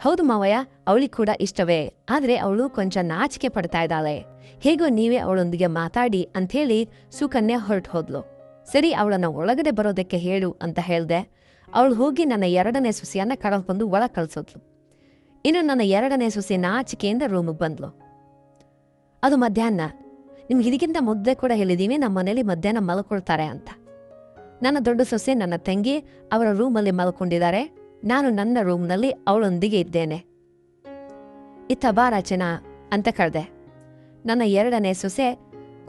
ಹೌದು ಮಾವಯ್ಯ, ಅವಳಿಗೆ ಕೂಡ ಇಷ್ಟವೇ, ಆದ್ರೆ ಅವಳು ಕೊಂಚ ನಾಚಿಕೆ ಪಡ್ತಾ ಇದ್ದಾಳೆ. ಹೇಗೋ ನೀವೇ ಅವಳೊಂದಿಗೆ ಮಾತಾಡಿ ಅಂಥೇಳಿ ಸುಕನ್ಯಾ ಹೊರಟು ಹೋದ್ಲು. ಸರಿ, ಅವಳನ್ನ ಒಳಗಡೆ ಬರೋದಕ್ಕೆ ಹೇಳು ಅಂತ ಹೇಳ್ದೆ. ಅವಳು ಹೋಗಿ ನನ್ನ 2ನೇ ಸೊಸೆಯನ್ನ ಕರೆದುಕೊಂಡು ಒಳಗೆ ಕಳ್ಸೋದ್ಲು. ಇನ್ನು ನನ್ನ 2ನೇ ಸೊಸೆ ನಾಚಿಕೆಯಿಂದ ರೂಮಿಗೆ ಬಂದ್ಲು. ಅದು ಮಧ್ಯಾಹ್ನ. ನಿಮ್ಗೆ ಇದಕ್ಕಿಂತ ಮುದ್ದೆ ಕೂಡ ಹೇಳಿದೀವಿ, ನಮ್ಮ ಮನೇಲಿ ಮಧ್ಯಾಹ್ನ ಮಲ್ಕೊಳ್ತಾರೆ ಅಂತ. ನನ್ನ ದೊಡ್ಡ ಸೊಸೆ, ನನ್ನ ತಂಗಿ ಅವರ ರೂಮಲ್ಲಿ ಮಲ್ಕೊಂಡಿದ್ದಾರೆ. ನಾನು ನನ್ನ ರೂಮ್ನಲ್ಲಿ ಅವಳೊಂದಿಗೆ ಇದ್ದೇನೆ. ಇತ್ತ ಬಾ ರಚನಾ ಅಂತ ಕರೆದೆ. ನನ್ನ 2ನೇ ಸೊಸೆ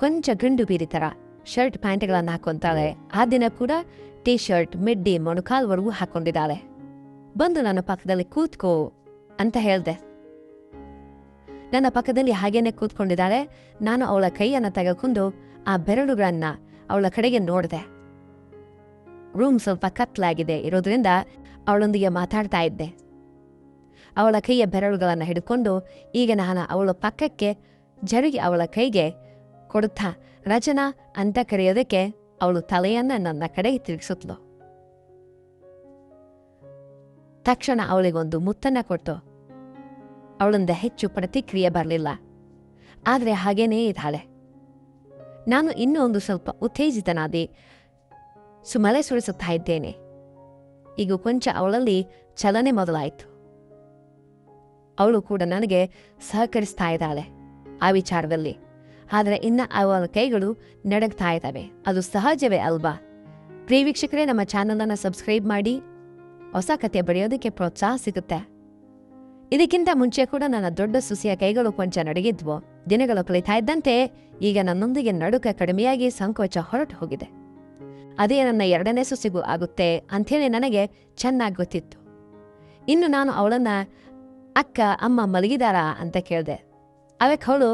ಕೊಂಚ ಗಂಡು ಬೀರಿ ಥರ ಶರ್ಟ್ ಪ್ಯಾಂಟ್ಗಳನ್ನು ಹಾಕೊಂತಾಳೆ. ಆ ದಿನ ಕೂಡ ಟೀ ಶರ್ಟ್, ಮಿಡ್ಡಿ, ಮೊಣಕಾಲ್ವರೆಗೂ ಹಾಕೊಂಡಿದ್ದಾಳೆ. ಬಂದು ನನ್ನ ಪಕ್ಕದಲ್ಲಿ ಕೂತ್ಕೋ ಅಂತ ಹೇಳ್ದೆ. ನನ್ನ ಪಕ್ಕದಲ್ಲಿ ಹಾಗೇನೆ ಕೂತ್ಕೊಂಡಿದ್ದಾಳೆ. ನಾನು ಅವಳ ಕೈಯನ್ನು ತೆಗೆದುಕೊಂಡು ಆ ಬೆರಳುಗಳನ್ನ ಅವಳ ಕಡೆಗೆ ನೋಡಿದೆ. ರೂಮ್ ಸ್ವಲ್ಪ ಕತ್ಲಾಗಿದೆ ಇರೋದ್ರಿಂದ ಅವಳೊಂದಿಗೆ ಮಾತಾಡ್ತಾ ಇದ್ದೆ. ಅವಳ ಕೈಯ ಬೆರಳುಗಳನ್ನು ಹಿಡ್ಕೊಂಡು ಈಗ ನಾನು ಅವಳ ಪಕ್ಕಕ್ಕೆ ಜರುಗಿ ಅವಳ ಕೈಗೆ ಕೊಡುತ್ತಾ ರಚನಾ ಅಂತ ಕರೆಯೋದಕ್ಕೆ ಅವಳು ತಲೆಯನ್ನ ನನ್ನ ಕಡೆಗೆ ತಿರುಗಿಸುತ್ತಲು. ತಕ್ಷಣ ಅವಳಿಗೊಂದು ಮುತ್ತನ್ನ ಕೊಟ್ಟು ಅವಳಿಂದ ಹೆಚ್ಚು ಪ್ರತಿಕ್ರಿಯೆ ಬರಲಿಲ್ಲ. ಆದರೆ ಹಾಗೇನೇ ಇದ್ದಾಳೆ. ನಾನು ಇನ್ನೂ ಒಂದು ಸ್ವಲ್ಪ ಉತ್ತೇಜಿತನಾದಿ ಸುಮಲೆ ಸುಳಿಸುತ್ತಾ ಇದ್ದೇನೆ. ಈಗ ಕೊಂಚ ಅವಳಲ್ಲಿ ಚಲನೆ ಮೊದಲಾಯಿತು. ಅವಳು ಕೂಡ ನನಗೆ ಸಹಕರಿಸ್ತಾ ಇದ್ದಾಳೆ ಆ ವಿಚಾರದಲ್ಲಿ. ಆದರೆ ಇನ್ನು ಅವಳ ಕೈಗಳು ನಡಗ್ತಾ ಇದ್ದಾವೆ. ಅದು ಸಹಜವೇ ಅಲ್ವಾ? ಪ್ರಿಯ ವೀಕ್ಷಕರೇ, ನಮ್ಮ ಚಾನಲನ್ನು ಸಬ್ಸ್ಕ್ರೈಬ್ ಮಾಡಿ. ಹೊಸ ಕಥೆ ಬರೆಯೋದಕ್ಕೆ ಪ್ರೋತ್ಸಾಹ ಸಿಗುತ್ತೆ. ಇದಕ್ಕಿಂತ ಮುಂಚೆ ಕೂಡ ನನ್ನ ದೊಡ್ಡ ಸೊಸೆಯ ಕೈಗಳು ಕೊಂಚ ನಡಗಿದ್ವು. ದಿನಗಳು ಕಳೀತಾ ಇದ್ದಂತೆ ಈಗ ನನ್ನೊಂದಿಗೆ ನಡುಕ ಕಡಿಮೆಯಾಗಿ ಸಂಕೋಚ ಹೊರಟು ಹೋಗಿದೆ. ಅದೇ ನನ್ನ 2ನೇ ಸೊಸೆಗೂ ಆಗುತ್ತೆ ಅಂಥೇಳಿ ನನಗೆ ಚೆನ್ನಾಗಿ ಗೊತ್ತಿತ್ತು. ಇನ್ನು ನಾನು ಅವಳನ್ನ ಅಕ್ಕ, ಅಮ್ಮ ಮಲಗಿದಾರಾ ಅಂತ ಕೇಳಿದೆ. ಅವಕ್ಕೆ ಅವಳು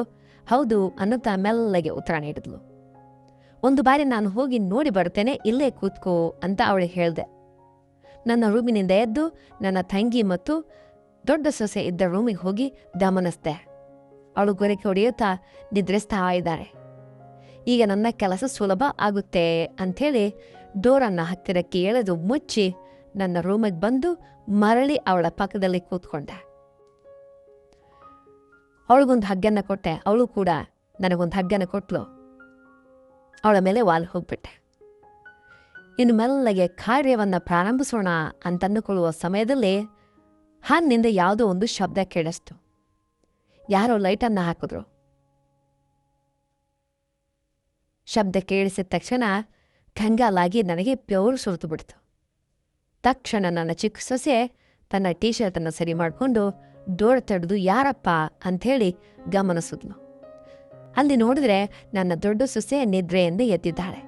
ಹೌದು ಅನ್ನುತ್ತಾ ಮೆಲ್ಲಗೆ ಉತ್ತರ ನೀಡಿದ್ಲು. ಒಂದು ಬಾರಿ ನಾನು ಹೋಗಿ ನೋಡಿ ಬರ್ತೇನೆ, ಇಲ್ಲೇ ಕೂತ್ಕೋ ಅಂತ ಅವಳಿಗೆ ಹೇಳ್ದೆ. ನನ್ನ ರೂಮಿನಿಂದ ಎದ್ದು ನನ್ನ ತಂಗಿ ಮತ್ತು ದೊಡ್ಡ ಸೊಸೆ ಇದ್ದ ರೂಮಿಗೆ ಹೋಗಿ ಗಮನಿಸ್ದೆ. ಅವಳು ಗೊರಕೆ ಹೊಡೆಯುತ್ತಾ ನಿದ್ರಿಸ್ತಾ ಇದ್ದಾರೆ. ಈಗ ನನ್ನ ಕೆಲಸ ಸುಲಭ ಆಗುತ್ತೆ ಅಂಥೇಳಿ ಡೋರನ್ನ ಹತ್ತಿರಕ್ಕೆ ಎಳೆದು ಮುಚ್ಚಿ ನನ್ನ ರೂಮಿಗೆ ಬಂದು ಮರಳಿ ಅವಳ ಪಕ್ಕದಲ್ಲಿ ಕೂತ್ಕೊಂಡೆ. ಅವಳಿಗೊಂದು ಹಗ್ಗನ್ನ ಕೊಟ್ಟೆ. ಅವಳು ಕೂಡ ನನಗೊಂದು ಹಗ್ಗನ ಕೊಟ್ಲು. ಅವಳ ಮೇಲೆ ವಾಲ್ ಹೋಗ್ಬಿಟ್ಟೆ. ಇನ್ನು ಮೆಲ್ಲಗೆ ಕಾರ್ಯವನ್ನ ಪ್ರಾರಂಭಿಸೋಣ ಅಂತಂದುಕೊಳ್ಳುವ ಸಮಯದಲ್ಲಿ ಹಾನಿಂದ ಯಾವುದೋ ಒಂದು ಶಬ್ದ ಕೇಳಿಸ್ತು. ಯಾರೋ ಲೈಟನ್ನು ಹಾಕಿದ್ರು. ಶಬ್ದ ಕೇಳಿಸಿದ ತಕ್ಷಣ ಕಂಗಾಲಾಗಿ ನನಗೆ ಬೆವರು ಸುರಿದು ಬಿಡ್ತು. ತಕ್ಷಣ ನನ್ನ ಚಿಕ್ಕ ಸೊಸೆ ತನ್ನ ಟೀ ಶರ್ಟನ್ನು ಸರಿ ಮಾಡಿಕೊಂಡು ಡೋರ್ ತೆಗೆದು ಯಾರಪ್ಪ ಅಂಥೇಳಿ ಗಮನಿಸಿದ್ಲು. ಅಲ್ಲಿ ನೋಡಿದ್ರೆ ನನ್ನ ದೊಡ್ಡ ಸೊಸೆ ನಿದ್ರೆಯಿಂದ ಎದ್ದಿದ್ದಾಳೆ.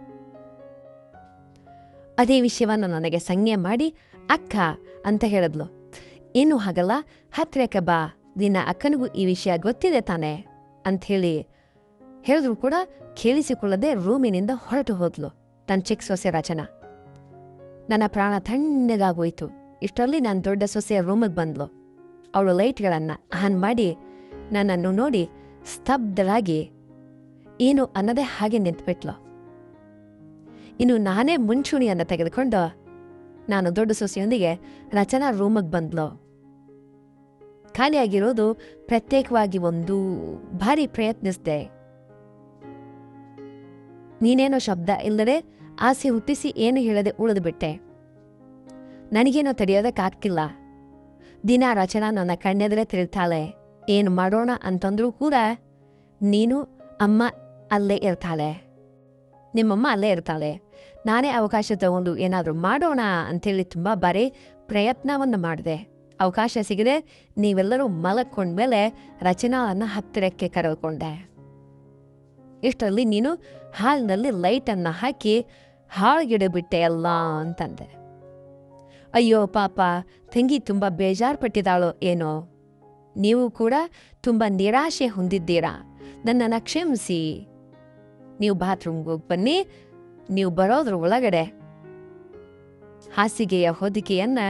ಅದೇ ವಿಷಯವನ್ನು ನನಗೆ ಸಂಜ್ಞೆ ಮಾಡಿ ಅಕ್ಕ ಅಂತ ಹೇಳಿದ್ಲು. ಏನು ಹಾಗಲ್ಲ, ಹತ್ತಿರಕ್ಕೆ ಬಾ, ನಿನ್ನ ಅಕ್ಕನಿಗೂ ಈ ವಿಷಯ ಗೊತ್ತಿದೆ ತಾನೆ ಅಂಥೇಳಿ ಹೇಳಿದ್ರು ಕೂಡ ಕೇಳಿಸಿಕೊಳ್ಳದೆ ರೂಮಿನಿಂದ ಹೊರಟು ಹೋದ್ಲು ತನ್ನ ಚಿಕ್ಕ ಸೊಸೆ ರಚನಾ. ನನ್ನ ಪ್ರಾಣ ತಣ್ಣಗಾಗೋಯ್ತು. ಇಷ್ಟರಲ್ಲಿ ನನ್ನ ದೊಡ್ಡ ಸೊಸೆಯ ರೂಮಿಗೆ ಬಂದ್ಲು. ಅವಳು ಲೈಟ್ಗಳನ್ನು ಆನ್ ಮಾಡಿ ನನ್ನನ್ನು ನೋಡಿ ಸ್ತಬ್ಧರಾಗಿ ಏನು ಅನ್ನದೇ ಹಾಗೆ ನಿಂತ್ಬಿಟ್ಲು. ಇನ್ನು ನಾನೇ ಮುಂಚೂಣಿಯನ್ನು ತೆಗೆದುಕೊಂಡು ನಾನು ದೊಡ್ಡ ಸೊಸೆಯೊಂದಿಗೆ ರಚನಾ ರೂಮಿಗೆ ಬಂದ್ಲು. ಖಾಲಿಯಾಗಿರೋದು ಪ್ರತ್ಯೇಕವಾಗಿ ಒಂದು ಭಾರಿ ಪ್ರಯತ್ನಿಸಿದೆ. ನೀನೇನೋ ಶಬ್ದ ಇಲ್ಲದೆ ಆಸೆ ಹುಟ್ಟಿಸಿ ಏನು ಹೇಳದೆ ಉಳಿದು ಬಿಟ್ಟೆ. ನನಗೇನೋ ತಡೆಯೋದಕ್ಕಾಗ್ತಿಲ್ಲ. ದಿನ ರಚನಾ ನನ್ನ ಕಣ್ಣೆದರೆ ತಿಳ್ತಾಳೆ. ಏನು ಮಾಡೋಣ ಅಂತಂದ್ರೂ ಕೂಡ ನೀನು ಅಮ್ಮ ಅಲ್ಲೇ ಇರ್ತಾಳೆ, ನಿಮ್ಮಮ್ಮ ಅಲ್ಲೇ ಇರ್ತಾಳೆ. ನಾನೇ ಅವಕಾಶ ತಗೊಂಡು ಏನಾದರೂ ಮಾಡೋಣ ಅಂಥೇಳಿ ತುಂಬ ಬಾರಿ ಪ್ರಯತ್ನವನ್ನು ಮಾಡಿದೆ. ಅವಕಾಶ ಸಿಗದೆ ನೀವೆಲ್ಲರೂ ಮಲಕೊಂಡ್ಮೇಲೆ ರಚನಾಳನ್ನು ಹತ್ತಿರಕ್ಕೆ ಕರೆದುಕೊಂಡೆ. ಇಷ್ಟರಲ್ಲಿ ನೀನು ಹಾಲಿನಲ್ಲಿ ಲೈಟನ್ನು ಹಾಕಿ ಹಾಳ್ಗಿಡಬಿಟ್ಟೆ ಅಲ್ಲ ಅಂತಂದೆ. ಅಯ್ಯೋ ಪಾಪ, ತಂಗಿ ತುಂಬ ಬೇಜಾರ್ಪಟ್ಟಿದ್ದಾಳೋ ಏನೋ. ನೀವು ಕೂಡ ತುಂಬ ನಿರಾಶೆ ಹೊಂದಿದ್ದೀರಾ. ನನ್ನನ್ನು ಕ್ಷಮಿಸಿ. ನೀವು ಬಾತ್ರೂಮ್ಗೆ ಹೋಗಿ ಬನ್ನಿ. ನೀವು ಬರೋದ್ರ ಒಳಗಡೆ ಹಾಸಿಗೆಯ ಹೊದಿಕೆಯನ್ನು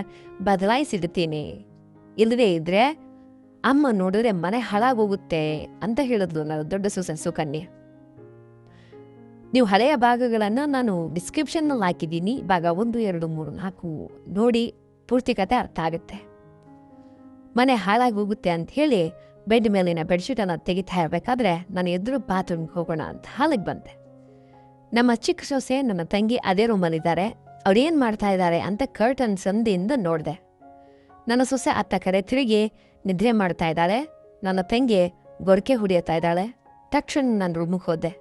ಬದಲಾಯಿಸಿಡ್ತೀನಿ. ಇಲ್ಲದೇ ಇದ್ರೆ ಅಮ್ಮ ನೋಡಿದ್ರೆ ಮನೆ ಹಾಳಾಗೋಗುತ್ತೆ ಅಂತ ಹೇಳಿದ್ಲು ನನ್ನ ದೊಡ್ಡ ಸೊಸೆ ಸುಕನ್ಯೆ. ನೀವು ಹಳೆಯ ಭಾಗಗಳನ್ನು ನಾನು ಡಿಸ್ಕ್ರಿಪ್ಷನ್ನಲ್ಲಿ ಹಾಕಿದ್ದೀನಿ. ಭಾಗ 1, 2, 3, 4 ನೋಡಿ ಪೂರ್ತಿ ಕತೆ ಅರ್ಥ ಆಗುತ್ತೆ. ಮನೆ ಹಾಳಾಗಿ ಹೋಗುತ್ತೆ ಅಂತ ಹೇಳಿ ಬೆಡ್ ಮೇಲಿನ ಬೆಡ್ಶೀಟನ್ನು ತೆಗಿತಾ ಇರಬೇಕಾದ್ರೆ ನಾನು ಎದುರು ಬಾತ್ರೂಮ್ಗೆ ಹೋಗೋಣ ಅಂತ ಹಾಲಿಗೆ ಬಂದೆ. ನಮ್ಮ ಚಿಕ್ಕ ಸೊಸೆ ನನ್ನ ತಂಗಿ ಅದೇ ರೂಮಲ್ಲಿದ್ದಾರೆ. ಅವ್ರೇನು ಮಾಡ್ತಾ ಇದ್ದಾರೆ ಅಂತ ಕರ್ಟನ್ ಸಂದಿಯಿಂದ ನೋಡಿದೆ. ನನ್ನ ಸೊಸೆ ಅತ್ತ ಕಡೆ ತಿರುಗಿ ನಿದ್ರೆ ಮಾಡ್ತಾ ಇದ್ದಾಳೆ. ನನ್ನ ತಂಗಿ ಗೊರಕೆ ಹುಡಿಯುತ್ತಾ ಇದ್ದಾಳೆ. ತಕ್ಷಣ ನಾನು ರೂಮಿಗೆ ಹೋದೆ.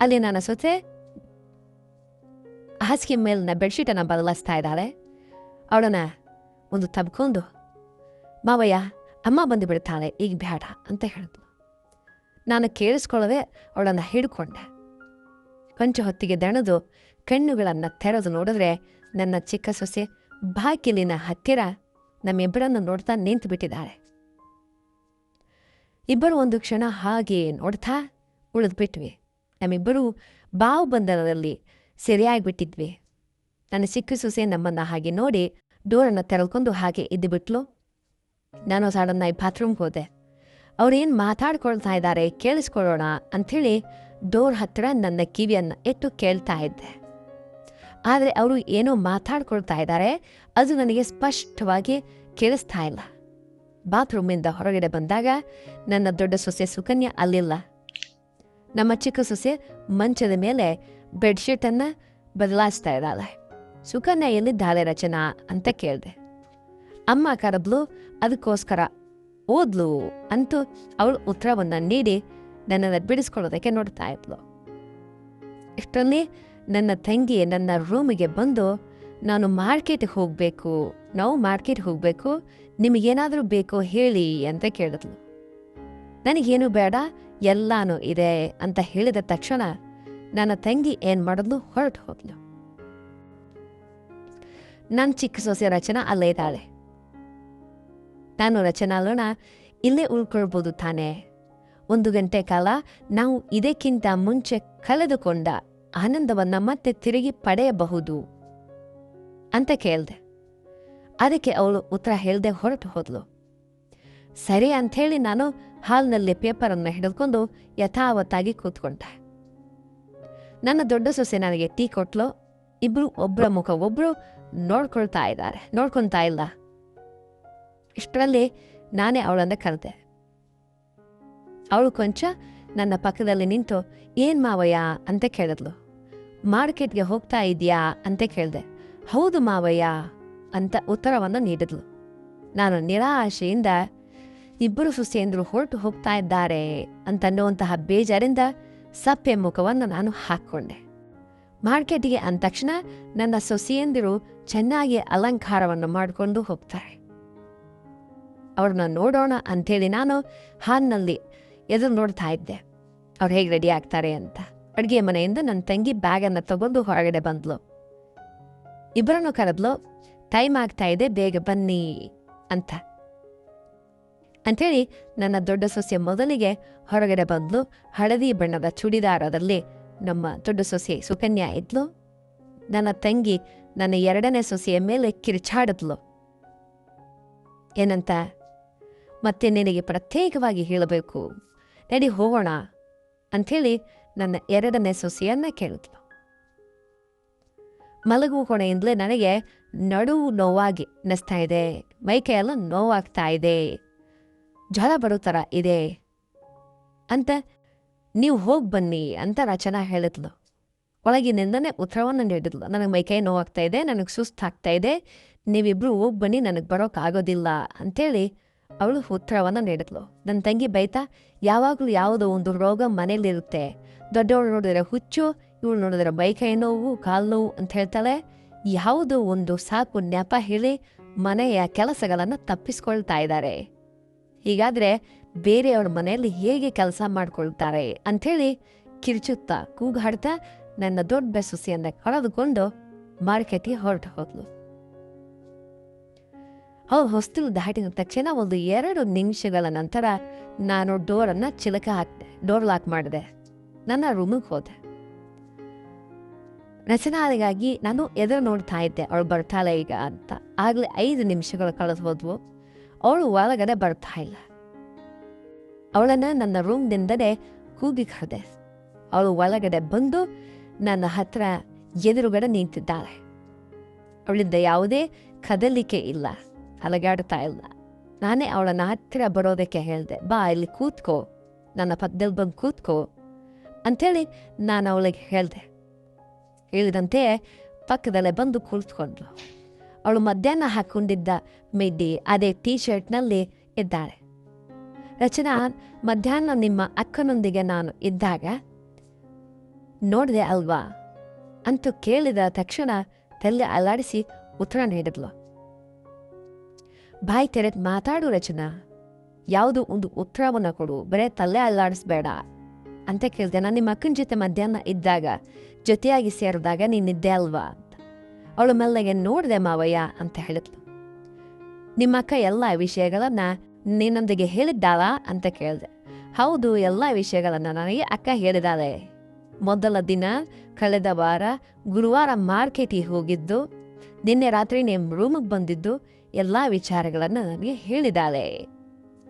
ಅಲ್ಲಿ ನನ್ನ ಸೊಸೆ ಹಾಸಿಗೆ ಮೇಲಿನ ಬೆಡ್ಶೀಟನ್ನು ಬದಲಾಯಿಸ್ತಾ ಇದ್ದಾಳೆ. ಅವಳನ್ನ ಒಂದು ತಬ್ಕೊಂಡು, ಮಾವಯ್ಯ ಅಮ್ಮ ಬಂದು ಬಿಡ್ತಾಳೆ, ಈಗ ಬೇಡ ಅಂತ ಹೇಳಿದ್ಲು. ನಾನು ಕೇಳಿಸ್ಕೊಳ್ಳೋದೆ ಅವಳನ್ನು ಹಿಡ್ಕೊಂಡೆ. ಕೊಂಚ ಹೊತ್ತಿಗೆ ದಣದು ಕಣ್ಣುಗಳನ್ನು ತೆರೆದು ನೋಡಿದ್ರೆ ನನ್ನ ಚಿಕ್ಕ ಸೊಸೆ ಬಾಗಿಲಿನ ಹತ್ತಿರ ನಮ್ಮಿಬ್ಬರನ್ನು ನೋಡ್ತಾ ನಿಂತು ಬಿಟ್ಟಿದ್ದಾಳೆ. ಇಬ್ಬರು ಒಂದು ಕ್ಷಣ ಹಾಗೆ ನೋಡ್ತಾ ಉಳಿದ್ಬಿಟ್ವಿ. ನಮ್ಮಿಬ್ಬರು ಬಾವು ಬಂಧನದಲ್ಲಿ ಸರಿಯಾಗಿಬಿಟ್ಟಿದ್ವಿ. ನನ್ನ ಚಿಕ್ಕ ಸೊಸೆ ನಮ್ಮನ್ನು ಹಾಗೆ ನೋಡಿ ಡೋರನ್ನು ತೆರೆದುಕೊಂಡು ಹಾಗೆ ಇದ್ದು ಬಿಟ್ಲು. ನಾನು ಸಡನ್ನಾಗಿ ಬಾತ್ರೂಮ್ಗೆ ಹೋದೆ. ಅವ್ರೇನು ಮಾತಾಡ್ಕೊಳ್ತಾ ಇದ್ದಾರೆ ಕೇಳಿಸ್ಕೊಳ್ಳೋಣ ಅಂಥೇಳಿ ಡೋರ್ ಹತ್ತಿರ ನನ್ನ ಕಿವಿಯನ್ನು ಇಟ್ಟು ಕೇಳ್ತಾ ಇದ್ದೆ. ಆದರೆ ಅವರು ಏನೋ ಮಾತಾಡ್ಕೊಳ್ತಾ ಇದ್ದಾರೆ, ಅದು ನನಗೆ ಸ್ಪಷ್ಟವಾಗಿ ಕೇಳಿಸ್ತಾ ಇಲ್ಲ. ಬಾತ್ರೂಮಿಂದ ಹೊರಗಡೆ ಬಂದಾಗ ನನ್ನ ದೊಡ್ಡ ಸೊಸೆ ಸುಕನ್ಯಾ ಅಲ್ಲಿಲ್ಲ. ನಮ್ಮ ಚಿಕ್ಕ ಸೊಸೆ ಮಂಚದ ಮೇಲೆ ಬೆಡ್ಶೀಟನ್ನು ಬದಲಾಯಿಸ್ತಾ ಇದ್ದಾಳೆ. ಸುಕನ್ಯಾ ಎಲ್ಲಿದ್ದಾಳೆ ರಚನಾ ಅಂತ ಕೇಳಿದೆ. ಅಮ್ಮ ಕರೆದ್ಲು, ಅದಕ್ಕೋಸ್ಕರ ಓದ್ಲು ಅಂತೂ ಅವಳು ಉತ್ತರವನ್ನು ನೀಡಿ ನನ್ನನ್ನು ಬಿಡಿಸ್ಕೊಳ್ಳೋದಕ್ಕೆ ನೋಡ್ತಾ ಇದ್ಲು. ಇಷ್ಟರಲ್ಲಿ ನನ್ನ ತಂಗಿ ನನ್ನ ರೂಮಿಗೆ ಬಂದು, ನಾವು ಮಾರ್ಕೆಟ್ಗೆ ಹೋಗಬೇಕು, ನಿಮಗೇನಾದರೂ ಬೇಕೋ ಹೇಳಿ ಅಂತ ಕೇಳಿದ್ಲು. ನನಗೇನು ಬೇಡ, ಎಲ್ಲಾನು ಇದೆ ಅಂತ ಹೇಳಿದ ತಕ್ಷಣ ನನ್ನ ತಂಗಿ ಏನು ಮಾಡಿದ್ಲು, ಹೊರಟು ಹೋದ್ಲು. ನನ್ನ ಚಿಕ್ಕ ಸೊಸೆ ರಚನಾ ಅಲ್ಲೇ ಇದ್ದಾಳೆ. ನಾನು ರಚನಾಳನ್ನ ಇಲ್ಲೇ ಉಳ್ಕೊಳ್ಬೋದು ತಾನೇ, 1 ಗಂಟೆ ಕಾಲ ನಾವು ಇದಕ್ಕಿಂತ ಮುಂಚೆ ಕಳೆದುಕೊಂಡ ಆನಂದವನ್ನು ಮತ್ತೆ ತಿರುಗಿ ಪಡೆಯಬಹುದು ಅಂತ ಕೇಳಿದೆ. ಅದಕ್ಕೆ ಅವಳು ಉತ್ತರ ಹೇಳದೆ ಹೊರಟು ಹೋದ್ಲು. ಸರಿ ಅಂಥೇಳಿ ನಾನು ಹಾಲ್ನಲ್ಲಿ ಪೇಪರನ್ನು ಹಿಡಿದುಕೊಂಡು ಯಥಾವತ್ತಾಗಿ ಕೂತ್ಕೊಂಡೆ. ನನ್ನ ದೊಡ್ಡ ಸೊಸೆ ನನಗೆ ಟೀ ಕೊಟ್ಲು. ಇಬ್ಬರು ಒಬ್ಬರ ಮುಖ ಒಬ್ಬರು ನೋಡ್ಕೊಳ್ತಾ ಇಲ್ಲ. ಇಷ್ಟರಲ್ಲಿ ನಾನೇ ಅವಳನ್ನು ಕರೆದೆ. ಅವಳು ಕೊಂಚ ನನ್ನ ಪಕ್ಕದಲ್ಲಿ ನಿಂತು, ಏನು ಮಾವಯ್ಯ ಅಂತ ಕೇಳಿದ್ಲು. ಮಾರ್ಕೆಟ್ಗೆ ಹೋಗ್ತಾ ಇದೆಯಾ ಅಂತ ಕೇಳಿದೆ. ಹೌದು ಮಾವಯ್ಯ ಅಂತ ಉತ್ತರವನ್ನು ನೀಡಿದ್ಲು. ನಾನು ನಿರಾಶೆಯಿಂದ ಇಬ್ಬರು ಸೊಸೆಯಂದರು ಹೊರಟು ಹೋಗ್ತಾ ಇದ್ದಾರೆ ಅಂತನ್ನುವಂತಹ ಬೇಜಾರಿಂದ ಸಪ್ಪೆ ಮುಖವನ್ನು ನಾನು ಹಾಕ್ಕೊಂಡೆ. ಮಾರ್ಕೆಟಿಗೆ ಅಂದ ತಕ್ಷಣ ನನ್ನ ಸೊಸೆಯಂದಿರು ಚೆನ್ನಾಗಿ ಅಲಂಕಾರವನ್ನು ಮಾಡಿಕೊಂಡು ಹೋಗ್ತಾರೆ. ಅವ್ರನ್ನ ನೋಡೋಣ ಅಂಥೇಳಿ ನಾನು ಹಾಲ್ನಲ್ಲಿ ಎದುರು ನೋಡ್ತಾ ಇದ್ದೆ, ಅವ್ರು ಹೇಗೆ ರೆಡಿ ಆಗ್ತಾರೆ ಅಂತ. ಅಡುಗೆ ಮನೆಯಿಂದ ನನ್ನ ತಂಗಿ ಬ್ಯಾಗನ್ನು ತಗೊಂಡು ಹೊರಗಡೆ ಬಂದ್ಲು. ಇಬ್ಬರನ್ನು ಕರೆದ್ಲು, ಟೈಮ್ ಆಗ್ತಾ ಇದೆ, ಬೇಗ ಬನ್ನಿ ಅಂಥೇಳಿ ನನ್ನ ದೊಡ್ಡ ಸೊಸೆ ಮೊದಲಿಗೆ ಹೊರಗಡೆ ಬಂದ್ಲು. ಹಳದಿ ಬಣ್ಣದ ಚೂಡಿದಾರದಲ್ಲಿ ನಮ್ಮ ದೊಡ್ಡ ಸೊಸೆ ಸುಕನ್ಯಾ ಇದ್ಲು. ನನ್ನ ತಂಗಿ ನನ್ನ 2ನೇ ಸೊಸೆಯ ಮೇಲೆ ಕಿರಿಚಾಡಿದ್ಲು. ಏನಂತ, ಮತ್ತೆ ನಿನಗೆ ಪ್ರತ್ಯೇಕವಾಗಿ ಹೇಳಬೇಕು, ನಡಿ ಹೋಗೋಣ ಅಂಥೇಳಿ ನನ್ನ 2ನೇ ಸೊಸೆಯನ್ನ ಕೇಳಿದ್ಲು. ಮಲಗುವ ಕೊನೆಯಿಂದಲೇ ನನಗೆ ನಡುವು ನೋವಾಗಿ ನೆಸ್ತಾ ಇದೆ, ಮೈಕೈಯೆಲ್ಲ ನೋವಾಗ್ತಾ ಇದೆ, ಜ್ವರ ಬರೋ ಥರ ಇದೆ ಅಂತ, ನೀವು ಹೋಗಿ ಬನ್ನಿ ಅಂತ ರಚನಾ ಹೇಳಿದ್ಲು. ಒಳಗಿನಿಂದನೇ ಉತ್ತರವನ್ನು ನೀಡಿದ್ಲು. ನನಗೆ ಮೈಕೈ ನೋವಾಗ್ತಾ ಇದೆ, ನನಗೆ ಸುಸ್ತಾಗ್ತಾ ಇದೆ, ನೀವಿಬ್ಬರು ಹೋಗಿ ಬನ್ನಿ, ನನಗೆ ಬರೋಕ್ಕಾಗೋದಿಲ್ಲ ಅಂಥೇಳಿ ಅವಳು ಉತ್ತರವನ್ನು ನೀಡಿದ್ಲು. ನನ್ನ ತಂಗಿ ಬೈತಾ, ಯಾವಾಗಲೂ ಯಾವುದೋ ಒಂದು ರೋಗ ಮನೇಲಿರುತ್ತೆ, ದೊಡ್ಡವಳು ನೋಡಿದ್ರೆ ಹುಚ್ಚು, ಇವಳು ನೋಡಿದ್ರೆ ಮೈಕೈ ನೋವು, ಕಾಲು ನೋವು ಅಂತ ಹೇಳ್ತಾಳೆ. ಯಾವುದೋ ಒಂದು ಸಾಕು ನೆಪ ಹೇಳಿ ಮನೆಯ ಕೆಲಸಗಳನ್ನು ತಪ್ಪಿಸ್ಕೊಳ್ತಾ ಇದ್ದಾರೆ. ಹೀಗಾದರೆ ಬೇರೆಯವ್ರ ಮನೆಯಲ್ಲಿ ಹೇಗೆ ಕೆಲಸ ಮಾಡ್ಕೊಳ್ತಾರೆ ಅಂಥೇಳಿ ಕಿರ್ಚುತ್ತಾ ಕೂಗಾಡ್ತಾ ನನ್ನ ದೊಡ್ಡ ಸೊಸೆಯನ್ನ ಕಳೆದುಕೊಂಡು ಮಾರ್ಕೆಟ್ಗೆ ಹೊರಟು ಹೋದ್ಲು. ಅವಳು ಹೊಸ್ತಿಲು ದಾಟಿದ ತಕ್ಷಣ 1-2 ನಿಮಿಷಗಳ ನಂತರ ನಾನು ಡೋರನ್ನು ಚಿಲಕ ಹಾಕಿದೆ, ಡೋರ್ ಲಾಕ್ ಮಾಡಿದೆ, ನನ್ನ ರೂಮಿಗೆ ಹೋದೆ. ರಚನಾಳಿಗಾಗಿ ನಾನು ಎದುರು ನೋಡ್ತಾ ಇದ್ದೆ, ಅವಳು ಬರ್ತಾಳೆ ಈಗ ಅಂತ. ಆಗಲೇ 5 ನಿಮಿಷಗಳು ಕಳೆದು ಹೋದ್ವು. ಅವಳು ಒಳಗಡೆ ಬರ್ತಾ ಇಲ್ಲ. ಅವಳನ್ನು ನನ್ನ ರೂಮ್ದಿಂದಲೇ ಕೂಗಿ ಕರೆದೆ. ಅವಳು ಒಳಗಡೆ ಬಂದು ನನ್ನ ಹತ್ರ ಎದುರುಗಡೆ ನಿಂತಿದ್ದಾಳೆ. ಅವಳಿಂದ ಯಾವುದೇ ಕದಲಿಕೆ ಇಲ್ಲ, ಅಲಗಾಡ್ತಾ ಇಲ್ಲ. ನಾನೇ ಅವಳನ್ನ ಹತ್ತಿರ ಬರೋದಕ್ಕೆ ಹೇಳಿದೆ, ಬಾ ಇಲ್ಲಿ ಕೂತ್ಕೋ, ನನ್ನ ಪಕ್ಕದಲ್ಲಿ ಬಂದು ಕೂತ್ಕೋ ಅಂಥೇಳಿ ನಾನು ಅವಳಿಗೆ ಹೇಳಿದೆ. ಹೇಳಿದಂತೆ ಪಕ್ಕದಲ್ಲೇ ಬಂದು ಕೂತ್ಕೊಂಡ್ಳು. ಅವಳು ಮಧ್ಯಾಹ್ನ ಹಾಕ್ಕೊಂಡಿದ್ದ ಮಿಡ್ಡಿ ಅದೇ ಟೀ ಶರ್ಟ್ನಲ್ಲಿ ಇದ್ದಾಳೆ. ರಚನಾ, ಮಧ್ಯಾಹ್ನ ನಿಮ್ಮ ಅಕ್ಕನೊಂದಿಗೆ ನಾನು ಇದ್ದಾಗ ನೋಡಿದೆ ಅಲ್ವಾ ಅಂತೂ ಕೇಳಿದ ತಕ್ಷಣ ತಲೆ ಅಲ್ಲಾಡಿಸಿ ಉತ್ತರ ನೀಡಿದ್ಲು. ಬಾಯಿ ತೆರೆದು ಮಾತಾಡು ರಚನಾ, ಯಾವುದು ಒಂದು ಉತ್ತರವನ್ನು ಕೊಡು, ಬರೇ ತಲೆ ಅಲ್ಲಾಡಿಸ್ಬೇಡ ಅಂತ ಕೇಳಿದೆ. ನಾನು ನಿಮ್ಮ ಅಕ್ಕನ ಜೊತೆ ಮಧ್ಯಾಹ್ನ ಇದ್ದಾಗ ಜೊತೆಯಾಗಿ ಸೇರಿದಾಗ ನೀನಿದ್ದೆ ಅಲ್ವಾ ಅಂತ. ಅವಳು ಮೆಲ್ಲಗೆ ನೋಡಿದೆ ಮಾವಯ್ಯ ಅಂತ ಹೇಳಿದ್ಲು. ನಿಮ್ಮ ಅಕ್ಕ ಎಲ್ಲ ವಿಷಯಗಳನ್ನು ನಿನ್ನೊಂದಿಗೆ ಹೇಳಿದ್ದಾಳಾ ಅಂತ ಕೇಳಿದೆ. ಹೌದು, ಎಲ್ಲ ವಿಷಯಗಳನ್ನು ನನಗೆ ಅಕ್ಕ ಹೇಳಿದಾಳೆ. ಮೊದಲ ದಿನ ಕಳೆದ ವಾರ ಗುರುವಾರ ಮಾರ್ಕೆಟಿಗೆ ಹೋಗಿದ್ದು, ನಿನ್ನೆ ರಾತ್ರಿ ನಿಮ್ಮ ರೂಮಿಗೆ ಬಂದಿದ್ದು ಎಲ್ಲ ವಿಚಾರಗಳನ್ನು ನನಗೆ ಹೇಳಿದಾಳೆ.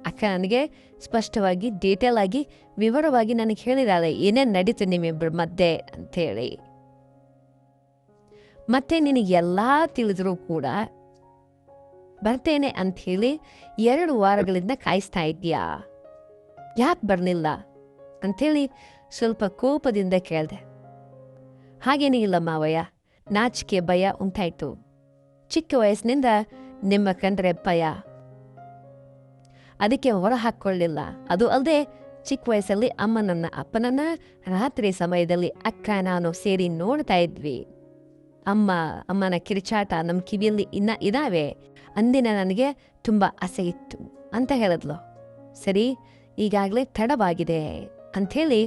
ಅಕ್ಕ ನನಗೆ ಸ್ಪಷ್ಟವಾಗಿ ಡೀಟೇಲ್ ಆಗಿ ವಿವರವಾಗಿ ನನಗೆ ಹೇಳಿದಾಳೆ ಏನೇನು ನಡೀತು ನಿಮ್ಮಿಬ್ಬರ ಮಧ್ಯೆ ಅಂಥೇಳಿ. ಮತ್ತೆ ನಿನಗೆಲ್ಲ ತಿಳಿದ್ರೂ ಕೂಡ ಬರ್ತೇನೆ ಅಂಥೇಳಿ 2 ವಾರಗಳಿಂದ ಕಾಯಿಸ್ತಾ ಇದೆಯಾ, ಯಾಕೆ ಬರಲಿಲ್ಲ ಅಂಥೇಳಿ ಸ್ವಲ್ಪ ಕೋಪದಿಂದ ಕೇಳಿದೆ. ಹಾಗೇನೇ ಇಲ್ಲ ಮಾವಯ್ಯ, ನಾಚಿಕೆ ಭಯ ಉಂಟಾಯಿತು. ಚಿಕ್ಕ ವಯಸ್ಸಿನಿಂದ ನಿಮ್ಮ ಕಂಡ್ರೆ ಭಯ, ಅದಕ್ಕೆ ಹೊರ ಹಾಕ್ಕೊಳ್ಳಿಲ್ಲ. ಅದು ಅಲ್ಲದೆ ಚಿಕ್ಕ ವಯಸ್ಸಲ್ಲಿ ಅಮ್ಮನನ್ನ ಅಪ್ಪನನ್ನ ರಾತ್ರಿ ಸಮಯದಲ್ಲಿ ಅಕ್ಕ ನಾನು ಸೇರಿ ನೋಡ್ತಾ ಇದ್ವಿ. ಅಮ್ಮನ ಕಿರಿಚಾಟ ನಮ್ಮ ಕಿವಿಯಲ್ಲಿ ಇದಾವೆ. ಅಂದಿನ ನನಗೆ ತುಂಬ ಆಸೆ ಇತ್ತು ಅಂತ ಹೇಳಿದ್ಲು. ಸರಿ, ಈಗಾಗಲೇ ತಡವಾಗಿದೆ ಅಂಥೇಳಿ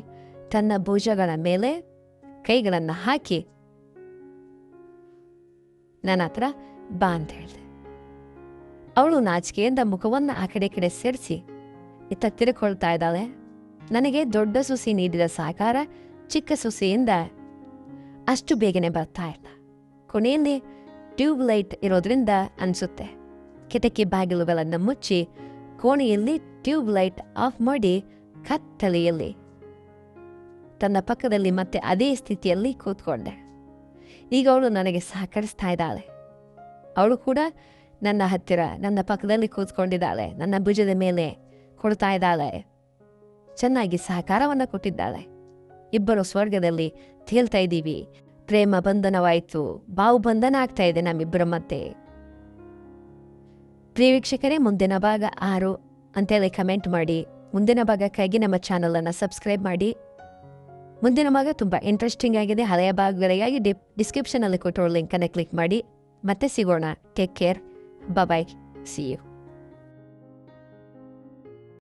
ತನ್ನ ಭುಜಗಳ ಮೇಲೆ ಕೈಗಳನ್ನು ಹಾಕಿ ನನ್ನ ಹತ್ರ ಬಾ ಅಂತ ಹೇಳಿದೆ. ಅವಳು ನಾಚಿಕೆಯಿಂದ ಮುಖವನ್ನು ಆ ಕಡೆ ಸೇರಿಸಿ ಇತ್ತ ತಿರುಕೊಳ್ತಾ ಇದ್ದಾಳೆ. ನನಗೆ ದೊಡ್ಡ ಸೊಸೆ ನೀಡಿದ ಸಹಕಾರ ಚಿಕ್ಕ ಸೊಸೆಯಿಂದ ಅಷ್ಟು ಬೇಗನೆ ಬರ್ತಾ ಇಲ್ಲ. ಕೊನೆಯಲ್ಲಿ ಟ್ಯೂಬ್ ಲೈಟ್ ಇರೋದ್ರಿಂದ ಅನಿಸುತ್ತೆ ಕಿಟಕಿ ಬಾಗಿಲುಗಳನ್ನು ಮುಚ್ಚಿ ಕೋಣೆಯಲ್ಲಿ ಟ್ಯೂಬ್ ಲೈಟ್ ಆಫ್ ಮಾಡಿ ಕತ್ತಲೆಯಲ್ಲಿ ತನ್ನ ಪಕ್ಕದಲ್ಲಿ ಮತ್ತೆ ಅದೇ ಸ್ಥಿತಿಯಲ್ಲಿ ಕೂತ್ಕೊಂಡೆ. ಈಗ ಅವಳು ನನಗೆ ಸಹಕರಿಸ್ತಾ ಇದ್ದಾಳೆ. ಅವಳು ಕೂಡ ನನ್ನ ಹತ್ತಿರ ನನ್ನ ಪಕ್ಕದಲ್ಲಿ ಕೂತ್ಕೊಂಡಿದ್ದಾಳೆ, ನನ್ನ ಭುಜದ ಮೇಲೆ ಕೊಡ್ತಾ ಇದ್ದಾಳೆ, ಚೆನ್ನಾಗಿ ಸಹಕಾರವನ್ನು ಕೊಟ್ಟಿದ್ದಾಳೆ. ಇಬ್ಬರು ಸ್ವರ್ಗದಲ್ಲಿ ತೇಲ್ತಾ ಇದ್ದೀವಿ. ಪ್ರೇಮ ಬಂಧನವಾಯಿತು, ಬಾವು ಬಂಧನ ಆಗ್ತಾ ಇದೆ ನಮ್ಮಿಬ್ಬರ ಮತ್ತೆ. ಪ್ರಿಯ ವೀಕ್ಷಕರೇ, ಮುಂದಿನ ಭಾಗ 6 ಅಂತೇಳಿ ಕಮೆಂಟ್ ಮಾಡಿ. ಮುಂದಿನ ಭಾಗಕ್ಕಾಗಿ ನಮ್ಮ ಚಾನಲನ್ನು ಸಬ್ಸ್ಕ್ರೈಬ್ ಮಾಡಿ. ಮುಂದಿನ ಭಾಗ ತುಂಬ ಇಂಟ್ರೆಸ್ಟಿಂಗ್ ಆಗಿದೆ. ಹಳೆಯ ಭಾಗಗಳಿಗಾಗಿ ಡಿಸ್ಕ್ರಿಪ್ಷನಲ್ಲಿ ಕೊಟ್ಟಿರೋ ಲಿಂಕನ್ನು ಕ್ಲಿಕ್ ಮಾಡಿ. ಮತ್ತೆ ಸಿಗೋಣ. Take care. Bye. See you.